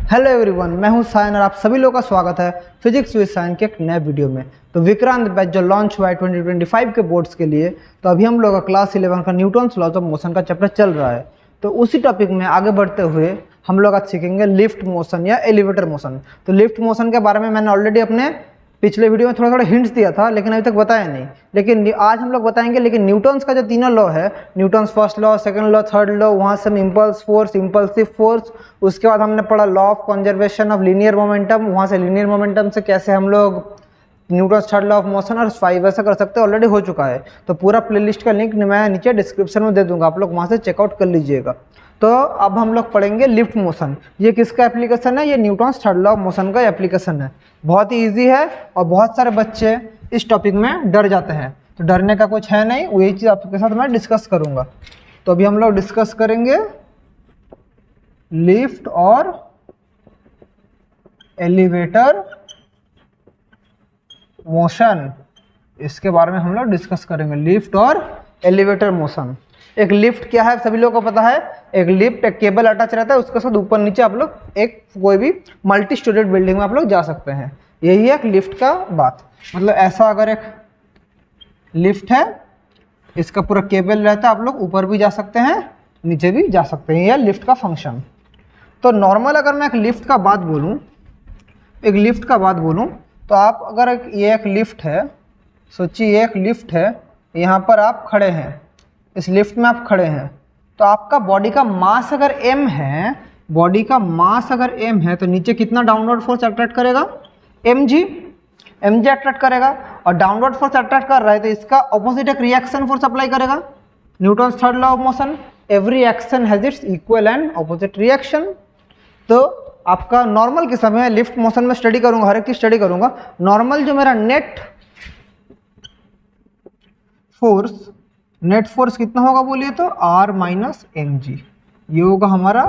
Hello everyone, मैं हूं सायन और आप सभी लोगों का स्वागत है फिजिक्स विद सायन के एक नए वीडियो में। तो विक्रांत बैच जो लॉन्च हुआ है 2025 के बोर्ड्स के लिए, तो अभी हम लोग का क्लास 11 का न्यूटन्स लॉज ऑफ मोशन का चैप्टर चल रहा है। तो उसी टॉपिक में आगे बढ़ते हुए हम लोग आज सीखेंगे लिफ्ट मोशन या एलिवेटर मोशन। तो लिफ्ट मोशन के बारे में मैंने ऑलरेडी अपने पिछले वीडियो में थोड़ा थोड़ा हिंट्स दिया था, लेकिन अभी तक बताया नहीं। लेकिन आज हम लोग बताएंगे। लेकिन न्यूटन्स का जो तीनों लॉ है, Newton's first law, second law, third law, वहाँ से हम इम्पल्स फोर्स, इम्पल्सिव फोर्स, उसके बाद हमने पढ़ा law of conservation of linear momentum, वहाँ से लीनियर मोमेंटम से कैसे हम लोग Newton's third law of motion और वैसा कर सकते हैं, ऑलरेडी हो चुका है। तो पूरा प्लेलिस्ट का लिंक मैं नीचे डिस्क्रिप्शन में दे दूंगा, आप लोग वहाँ से चेकआउट कर लीजिएगा। तो अब हम लोग पढ़ेंगे लिफ्ट मोशन। ये किसका एप्लीकेशन है? ये Newton's third law of motion का एप्लीकेशन है। बहुत ही ईजी है और बहुत सारे बच्चे इस टॉपिक में डर जाते हैं, तो डरने का कुछ है नहीं, वही चीज़ आपके साथ मैं डिस्कस करूँगा। तो अभी हम लोग डिस्कस करेंगे लिफ्ट और एलिवेटर मोशन, इसके बारे में हम लोग डिस्कस करेंगे। लिफ्ट और एलिवेटर मोशन। एक लिफ्ट क्या है सभी लोगों को पता है। एक लिफ्ट एक केबल अटैच रहता है, उसके साथ ऊपर नीचे आप लोग एक कोई भी मल्टी स्टोरेड बिल्डिंग में आप लोग जा सकते हैं। यही है एक लिफ्ट का बात। मतलब ऐसा अगर एक लिफ्ट है, इसका पूरा केबल रहता है, आप लोग ऊपर भी जा सकते हैं, नीचे भी जा सकते हैं। यह लिफ्ट का फंक्शन। तो नॉर्मल अगर मैं एक लिफ्ट का बात बोलूँ, तो आप अगर ये एक लिफ्ट है, सोचिए ये एक लिफ्ट है, यहाँ पर आप खड़े हैं, इस लिफ्ट में आप खड़े हैं, तो आपका बॉडी का मास अगर m है, तो नीचे कितना डाउनवर्ड फोर्स अट्रैक्ट करेगा? mg अट्रैक्ट करेगा। और डाउनवर्ड फोर्स अट्रैक्ट कर रहा है तो इसका ऑपोजिट एक रिएक्शन फोर्स अप्लाई करेगा। Newton's third law of motion, every action has its equal and opposite reaction. तो आपका नॉर्मल के समय लिफ्ट मोशन में स्टडी करूंगा, हर एक चीज स्टडी करूंगा। नॉर्मल जो मेरा नेट फोर्स कितना होगा बोलिए तो r माइनस mg, ये होगा हमारा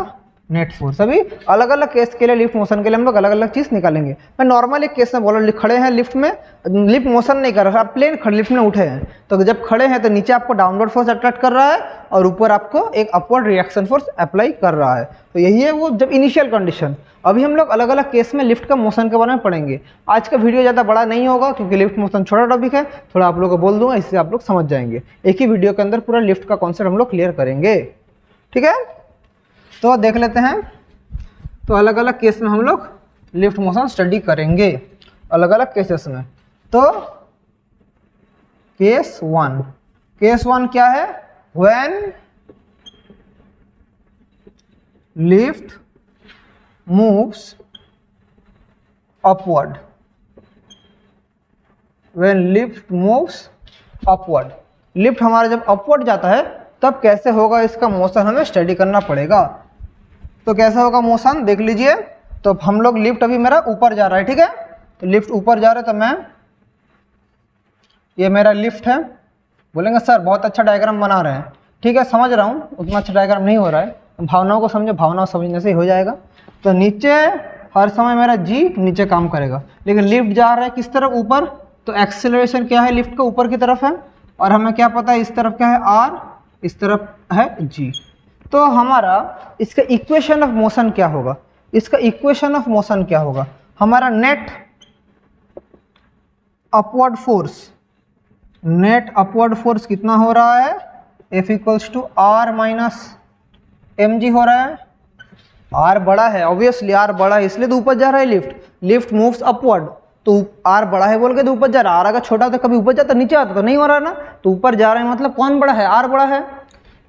नेट फोर्स। अभी अलग अलग केस के लिए लिफ्ट मोशन के लिए हम लोग अलग अलग चीज निकालेंगे। मैं नॉर्मल एक केस में बोला, खड़े हैं लिफ्ट में, लिफ्ट मोशन नहीं कर रहा, आप प्लेन खड़े लिफ्ट में उठे हैं, तो जब खड़े हैं तो नीचे आपको डाउनवर्ड फोर्स अट्रैक्ट कर रहा है और ऊपर आपको एक अपवर्ड रिएक्शन फोर्स अप्लाई कर रहा है। तो यही है वो जब इनिशियल कंडीशन। अभी हम लोग अलग अलग केस में लिफ्ट का मोशन के बारे में पढ़ेंगे। आज का वीडियो ज़्यादा बड़ा नहीं होगा क्योंकि लिफ्ट मोशन छोटा टॉपिक है, थोड़ा आप लोगों को बोल दूंगा, इससे आप लोग समझ जाएंगे। एक ही वीडियो के अंदर पूरा लिफ्ट का कॉन्सेप्ट हम लोग क्लियर करेंगे, ठीक है। तो देख लेते हैं। तो अलग अलग केस में हम लोग लिफ्ट मोशन स्टडी करेंगे, अलग अलग केसेस में। तो केस वन क्या है? When lift moves upward, lift हमारा जब अपवर्ड जाता है तब कैसे होगा इसका मोशन हमें स्टडी करना पड़ेगा। तो कैसा होगा मोशन देख लीजिए। तो हम लोग लिफ्ट अभी मेरा ऊपर जा रहा है, ठीक है। तो लिफ्ट ऊपर जा रहा है, तो मैं ये मेरा लिफ्ट है। बोलेंगे सर बहुत अच्छा डायग्राम बना रहे हैं, ठीक है समझ रहा हूँ, उतना अच्छा डायग्राम नहीं हो रहा है, भावनाओं को समझो, भावनाओं समझने से ही हो जाएगा। तो नीचे हर समय मेरा जी नीचे काम करेगा, लेकिन लिफ्ट जा रहा है किस तरफ? ऊपर। तो एक्सेलरेशन क्या है लिफ्ट का? ऊपर की तरफ है। और हमें क्या पता है इस तरफ क्या है? आर, इस तरफ है जी। तो हमारा इसका इक्वेशन ऑफ मोशन क्या होगा? हमारा नेट अपवर्ड फोर्स कितना हो रहा है? F equals to R minus mg हो रहा है। आर बड़ा है, ऑब्वियसली आर बड़ा है, इसलिए तो ऊपर जा रहा है लिफ्ट मूव्स अपवर्ड, तो आर बड़ा है बोल के तो ऊपर जा रहा है। आर अगर छोटा होता कभी ऊपर जाता नीचे आता तो नहीं हो रहा है ना, तो ऊपर जा रहा है मतलब कौन बड़ा है? आर बड़ा है।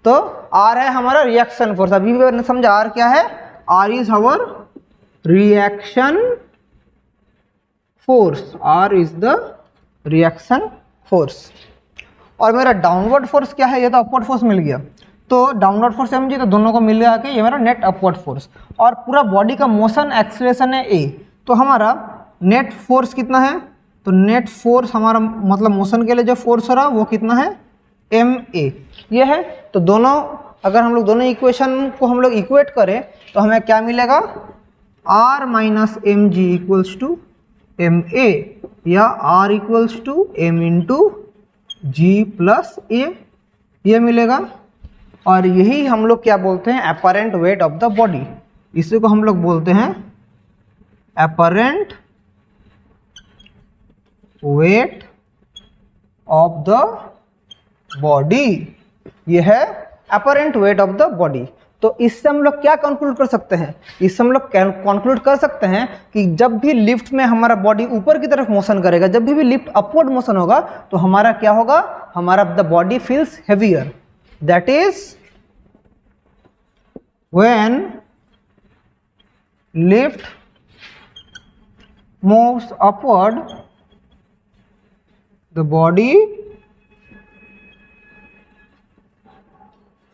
तो आर है हमारा रिएक्शन फोर्स। अभी भी मैंने समझा आर क्या है? R is our reaction force. और मेरा डाउनवर्ड फोर्स क्या है? ये तो अपवर्ड फोर्स मिल गया, तो डाउनवर्ड फोर्स mg, तो दोनों को मिल के ये मेरा नेट अपवर्ड फोर्स। और पूरा बॉडी का मोशन एक्सेलरेशन है a, तो हमारा नेट फोर्स कितना है? तो नेट फोर्स हमारा मतलब मोशन के लिए जो फोर्स हो रहा है वो कितना है? ma ये है। तो दोनों अगर हम लोग दोनों इक्वेशन को हम लोग इक्वेट करें तो हमें क्या मिलेगा? r minus mg equals to ma, या r equals to m into G plus a, ये मिलेगा। और यही हम लोग क्या बोलते हैं? Apparent weight of the body. इसी को हम लोग बोलते हैं apparent weight of the body, ये है apparent weight of the body। तो इससे हम लोग क्या कंक्लूड कर सकते हैं, इससे हम लोग कंक्लूड कर सकते हैं कि जब भी लिफ्ट में हमारा बॉडी ऊपर की तरफ मोशन करेगा, जब भी लिफ्ट अपवर्ड मोशन होगा, तो हमारा क्या होगा, हमारा the body feels heavier. That is when lift moves upward the body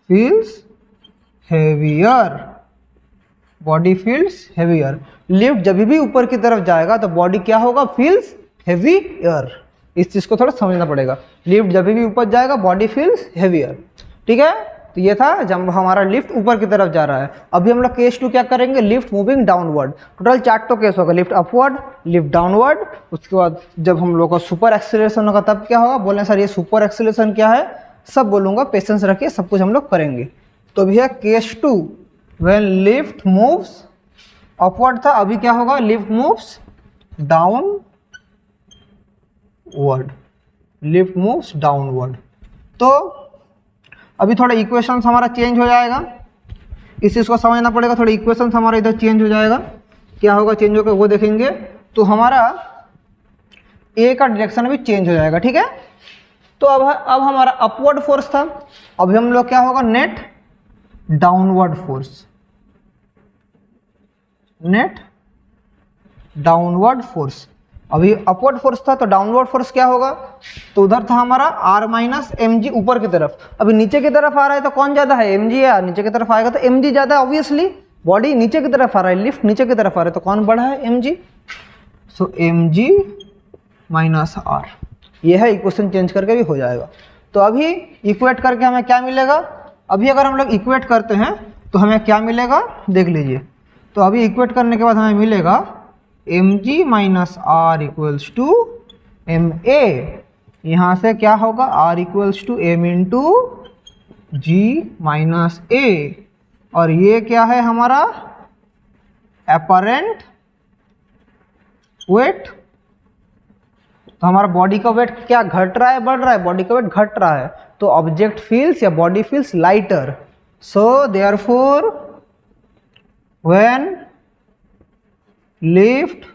feels heavier, body feels heavier। Lift जब भी ऊपर की तरफ जाएगा तो बॉडी क्या होगा, feels heavier। इस चीज को थोड़ा समझना पड़ेगा, लिफ्ट जब भी ऊपर जाएगा बॉडी feels heavier। ठीक है, तो ये था जब हमारा लिफ्ट ऊपर की तरफ जा रहा है। अभी हम लोग केस 2 क्या करेंगे, लिफ्ट मूविंग डाउनवर्ड। टोटल 4 तो केस होगा, लिफ्ट अपवर्ड, लिफ्ट डाउनवर्ड, उसके बाद जब हम लोग का सुपर एक्सीलरेशन होगा तब क्या होगा। बोले सर ये सुपर एक्सीलरेशन क्या है, सब बोलूंगा, पेशेंस रखिए, सब कुछ हम लोग करेंगे। तो भैया case 2 when lift moves upward था, अभी क्या होगा, lift moves downward, lift moves downward. तो अभी थोड़ा इक्वेशंस हमारा चेंज हो जाएगा, इस चीज़ को समझना पड़ेगा। थोड़ा इक्वेशंस हमारा इधर चेंज हो जाएगा, क्या होगा चेंज होकर वो देखेंगे। तो हमारा ए का डायरेक्शन भी चेंज हो जाएगा। ठीक है, तो अब हमारा अपवर्ड फोर्स था, अभी हम लोग क्या होगा, net downward force, net downward force. अभी अपवर्ड फोर्स था तो डाउनवर्ड फोर्स क्या होगा, तो उधर था हमारा r माइनस एम जी ऊपर की तरफ। अभी नीचे की तरफ आ रहा है तो कौन ज्यादा है, एम जी है, नीचे की तरफ आएगा तो एम जी ज्यादा है। ऑब्वियसली बॉडी नीचे की तरफ आ रहा है, लिफ्ट नीचे की तरफ आ रहा है तो कौन बड़ा है, M G. So M G minus R, ये है, इक्वेशन चेंज करके भी हो जाएगा। तो अभी इक्वेट करके हमें क्या मिलेगा, अभी अगर हम लोग इक्वेट करते हैं तो हमें क्या मिलेगा, देख लीजिए। तो अभी इक्वेट करने के बाद हमें मिलेगा M G minus R equals to M A. यहाँ से क्या होगा, R equals to M into G minus A, और ये क्या है हमारा अपरेंट वेट। तो हमारा बॉडी का वेट क्या घट रहा है, बढ़ रहा है, बॉडी का वेट घट रहा है, तो ऑब्जेक्ट फील्स या body feels lighter. So therefore when lift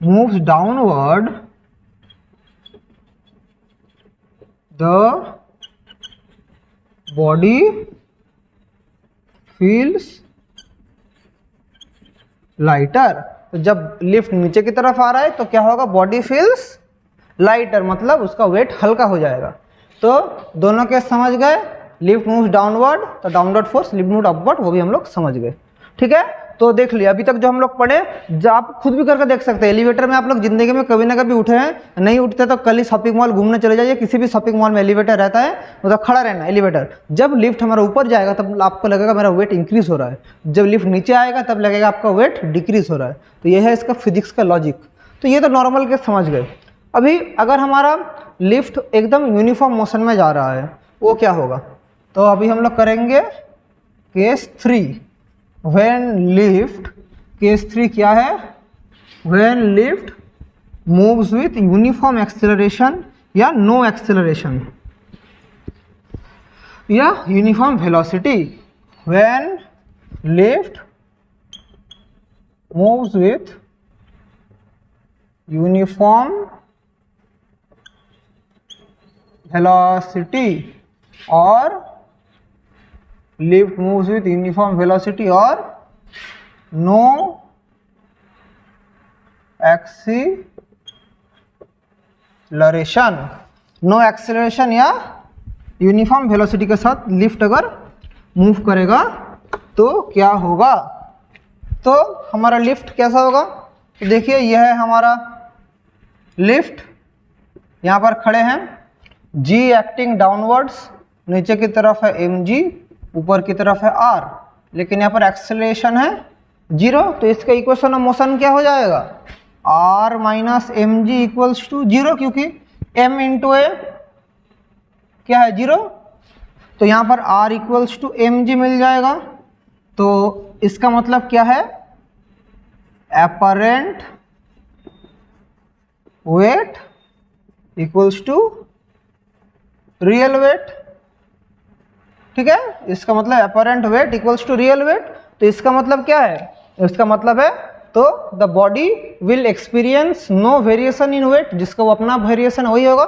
moves downward, the body feels lighter। तो जब लिफ्ट नीचे की तरफ आ रहा है तो क्या होगा, बॉडी फील्स लाइटर, मतलब उसका वेट हल्का हो जाएगा। तो दोनों केस समझ गए, लिफ्ट मूव्स डाउनवर्ड तो downward force, lift move upward वो भी हम लोग समझ गए। ठीक है, तो देख लिया अभी तक जो हम लोग पढ़े, जो आप खुद भी करके देख सकते हैं। एलिवेटर में आप लोग जिंदगी में कभी ना कभी उठे हैं, नहीं उठते तो कल ही शॉपिंग मॉल घूमने चले जाइए, किसी भी शॉपिंग मॉल में एलिवेटर रहता है, मतलब खड़ा रहना एलिवेटर। जब लिफ्ट हमारा ऊपर जाएगा तब आपको लगेगा मेरा वेट इंक्रीज हो रहा है, जब लिफ्ट नीचे आएगा तब लगेगा आपका वेट डिक्रीज हो रहा है। तो ये है इसका फिजिक्स का लॉजिक। तो ये तो नॉर्मल के समझ गए। अभी अगर हमारा लिफ्ट एकदम यूनिफॉर्म मोशन में जा रहा है वो क्या होगा, तो अभी हम लोग करेंगे केस 3 व्हेन लिफ्ट। केस 3 क्या है, when lift moves with uniform acceleration या नो एक्सेलरेशन या uniform velocity. When lift moves with uniform velocity और lift moves with uniform velocity और नो एक्सीलरेशन, नो एक्सेलरेशन या यूनिफॉर्म वेलोसिटी के साथ lift अगर मूव करेगा तो क्या होगा। तो हमारा लिफ्ट कैसा होगा, तो देखिए यह है हमारा लिफ्ट, यहाँ पर खड़े हैं, जी एक्टिंग डाउनवर्ड्स, नीचे की तरफ है एम जी, ऊपर की तरफ है आर, लेकिन यहाँ पर एक्सेलरेशन है 0। तो इसका इक्वेशन ऑफ मोशन क्या हो जाएगा, R minus M G equals to 0, क्योंकि एम इंटू ए क्या है 0। तो यहाँ पर R equals to M G मिल जाएगा। तो इसका मतलब क्या है, apparent weight equals to real weight. ठीक है, इसका मतलब apparent weight equals to real weight. तो इसका मतलब क्या है, इसका मतलब है तो the body will experience no variation in weight, जिसका वो अपना वेरिएशन वही होगा।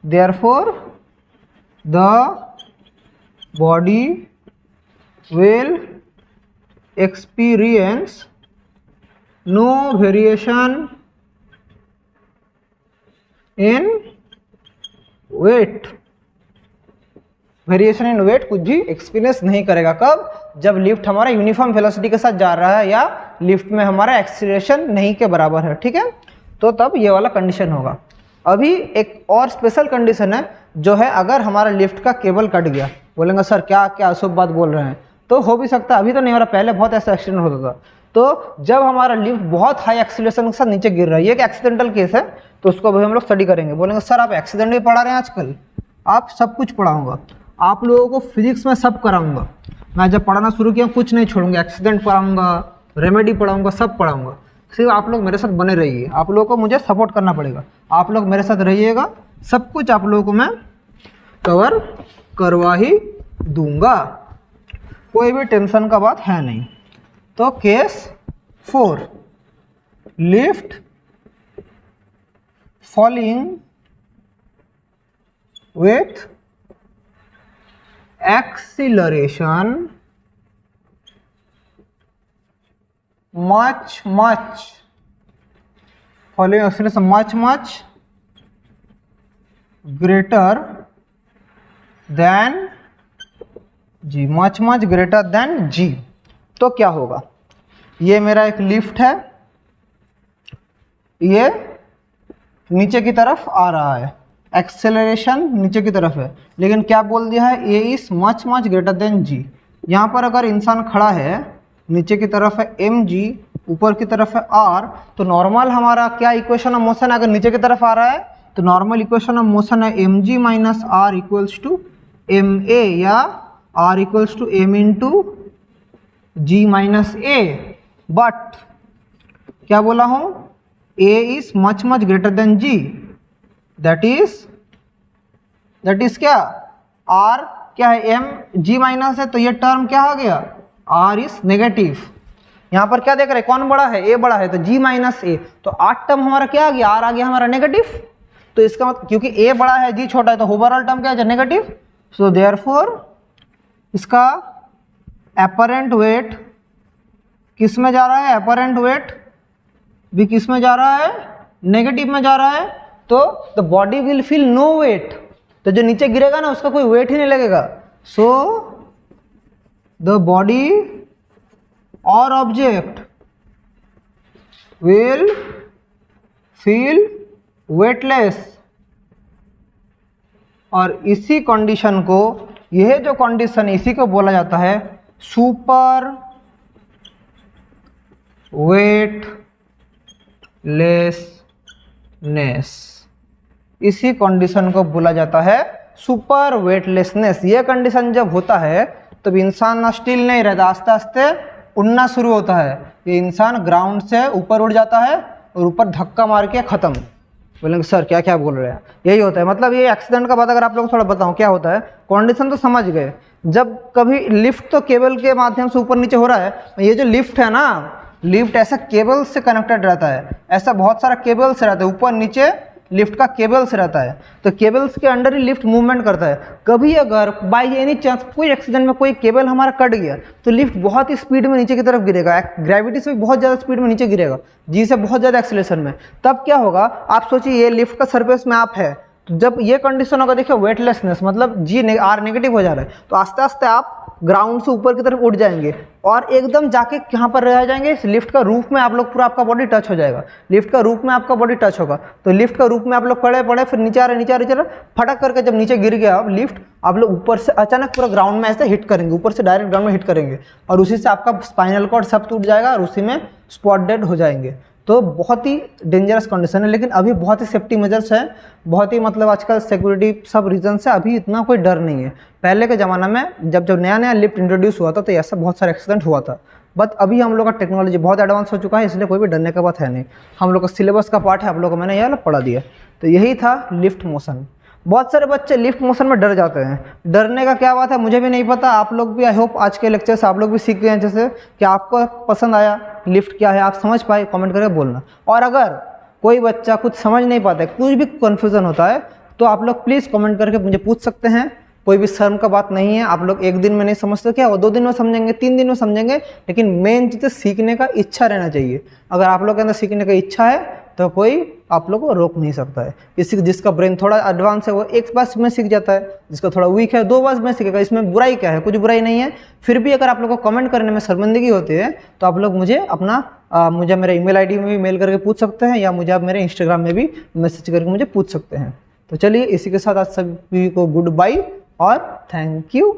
Therefore the body will experience no variation in weight. Variation in weight कुछ भी एक्सपीरियंस नहीं करेगा। कब? जब लिफ्ट हमारा यूनिफॉर्म वेलोसिटी के साथ जा रहा है या लिफ्ट में हमारा एक्सीलरेशन नहीं के बराबर है। ठीक है, तो तब ये वाला कंडीशन होगा। अभी एक और स्पेशल कंडीशन है जो है, अगर हमारा लिफ्ट का केबल कट गया। बोलेंगे सर क्या क्या अशुभ बात बोल रहे हैं, तो हो भी सकता है, अभी तो नहीं हो रहा, पहले बहुत ऐसा एक्सीडेंट होता था। तो जब हमारा लिफ्ट बहुत हाई एक्सीलरेशन के साथ नीचे गिर रहा है, ये एक एक्सीडेंटल केस है, तो उसको अभी हम लोग स्टडी करेंगे। बोलेंगे सर आप एक्सीडेंट भी पढ़ा रहे हैं आजकल? आप सब कुछ पढ़ाऊंगा, आप लोगों को फिजिक्स में सब कराऊंगा। मैं जब पढ़ाना शुरू किया कुछ नहीं छोड़ूंगा, एक्सीडेंट पढ़ाऊंगा, रेमेडी पढ़ाऊंगा, सब पढ़ाऊंगा। सिर्फ आप लोग मेरे साथ बने रहिए, आप लोगों को मुझे सपोर्ट करना पड़ेगा, आप लोग मेरे साथ रहिएगा, सब कुछ आप लोगों को मैं कवर करवा ही दूंगा, कोई भी टेंशन का बात है नहीं। तो case 4, lift falling with acceleration much following acceleration much greater than g, much greater than g। तो क्या होगा, ये मेरा एक लिफ्ट है, ये नीचे की तरफ आ रहा है, एक्सेलरेशन नीचे की तरफ है, लेकिन क्या बोल दिया है, ए इज मच ग्रेटर देन जी। यहाँ पर अगर इंसान खड़ा है, नीचे की तरफ है एम जी, ऊपर की तरफ है आर, तो नॉर्मल हमारा क्या इक्वेशन ऑफ मोशन है, अगर नीचे की तरफ आ रहा है तो नॉर्मल इक्वेशन ऑफ मोशन है M G minus R equals to M A, या R equals to M into G minus A. But क्या बोला हूँ, A is much greater than G, that is क्या, आर क्या है, एम जी माइनस है, तो ये टर्म क्या हो गया, आर इज नेगेटिव। यहाँ पर क्या देख रहे हैं, कौन बड़ा है, ए बड़ा है, तो जी माइनस ए, तो आर टर्म हमारा क्या आ गया, आर आ गया हमारा नेगेटिव। तो इसका मतलब क्योंकि ए बड़ा है जी छोटा है, तो ओवरऑल टर्म क्या है, नेगेटिव। सो देयरफॉर इसका एपरेंट वेट किस में जा रहा है, एपरेंट वेट भी किस में जा रहा है, नेगेटिव में जा रहा है। तो the body will feel no weight, तो जो नीचे गिरेगा ना उसका कोई वेट ही नहीं लगेगा। सो द बॉडी और ऑब्जेक्ट विल फील वेटलेस। और इसी कंडीशन को, यह जो कंडीशन इसी को बोला जाता है सुपर वेटलेसनेस। इसी कंडीशन को बोला जाता है सुपर वेटलेसनेस। ये कंडीशन जब होता है तब इंसान स्टिल नहीं रहता, आस्ते आस्ते उड़ना शुरू होता है। ये इंसान ग्राउंड से ऊपर उड़ जाता है और ऊपर धक्का मार के ख़त्म। बोलेंगे सर क्या क्या बोल रहे हैं, यही होता है। मतलब ये एक्सीडेंट का बात अगर आप लोग थोड़ा बताऊं क्या होता है, कंडीशन तो समझ गए। जब कभी लिफ्ट तो केबल के माध्यम से ऊपर नीचे हो रहा है, ये जो लिफ्ट है ना, लिफ्ट ऐसा केबल से कनेक्टेड रहता है, ऐसा बहुत सारा केबल से रहता है, ऊपर नीचे लिफ्ट का केबल से रहता है। तो केबल्स के अंडर ही लिफ्ट मूवमेंट करता है। कभी अगर बाई एनी चांस कोई एक्सीडेंट में कोई केबल हमारा कट गया तो लिफ्ट बहुत ही स्पीड में नीचे की तरफ गिरेगा, ग्रेविटी से भी बहुत ज़्यादा स्पीड में नीचे गिरेगा, जी से बहुत ज़्यादा एक्सीलरेशन में। तब क्या होगा, आप सोचिए ये लिफ्ट का सरफेस में आप है, तो जब ये कंडीशन होगा, देखिए वेटलेसनेस मतलब जी आर नेगेटिव हो जा रहा है, तो आस्ते आस्ते आप ग्राउंड से ऊपर की तरफ उठ जाएंगे और एकदम जाके यहाँ पर रह जाएंगे। इस लिफ्ट का रूफ में आप लोग पूरा आपका बॉडी टच हो जाएगा, लिफ्ट का रूफ में आपका बॉडी टच होगा। तो लिफ्ट का रूफ में आप लोग पड़े फिर नीचे आ रहे फटक करके जब नीचे गिर गया लिफ्ट, आप लोग ऊपर से अचानक पूरा ग्राउंड में ऐसे हिट करेंगे, ऊपर से डायरेक्ट ग्राउंड में हिट करेंगे और उसी से आपका स्पाइनल कॉर्ड सब टूट जाएगा और उसी में स्पॉट डेड हो जाएंगे। तो बहुत ही डेंजरस कंडीशन है, लेकिन अभी बहुत ही सेफ्टी मेजर्स हैं, बहुत ही मतलब आजकल सिक्योरिटी सब रीजन से अभी इतना कोई डर नहीं है। पहले के ज़माना में जब नया लिफ्ट इंट्रोड्यूस हुआ था तो ऐसा बहुत सारा एक्सीडेंट हुआ था। बट अभी हम लोग का टेक्नोलॉजी बहुत एडवांस हो चुका है, इसलिए कोई भी डरने का बात है नहीं। हम लोग का सिलेबस का पार्ट है, आप लोग को मैंने यह पढ़ा दिया। तो यही था लिफ्ट मोशन। बहुत सारे बच्चे लिफ्ट मोशन में डर जाते हैं, डरने का क्या बात है मुझे भी नहीं पता, आप लोग भी आई होप आज के लेक्चर से आप लोग भी सीख गए हैं जैसे कि आपको पसंद आया लिफ्ट क्या है, आप समझ पाए, कमेंट करके बोलना। और अगर कोई बच्चा कुछ समझ नहीं पाता है, कुछ भी कन्फ्यूज़न होता है, तो आप लोग प्लीज़ कमेंट करके मुझे पूछ सकते हैं, कोई भी शर्म का बात नहीं है। आप लोग एक दिन में नहीं समझते क्या, वो 2 दिन में समझेंगे, 3 दिन में समझेंगे, लेकिन मेन चीज़ सीखने का इच्छा रहना चाहिए। अगर आप लोग के अंदर सीखने का इच्छा है तो कोई आप लोग को रोक नहीं सकता है। किसी जिसका ब्रेन थोड़ा एडवांस है वो एक बार में सीख जाता है, जिसका थोड़ा वीक है 2 बार में सीखेगा, इसमें बुराई क्या है, कुछ बुराई नहीं है। फिर भी अगर आप लोग को कमेंट करने में शर्मिंदगी होती है तो आप लोग मुझे मुझे मेरे ईमेल आईडी में भी मेल करके पूछ सकते हैं, या मुझे आप मेरे इंस्टाग्राम में भी मैसेज करके मुझे पूछ सकते हैं। तो चलिए इसी के साथ आज सभी को गुड बाय और थैंक यू।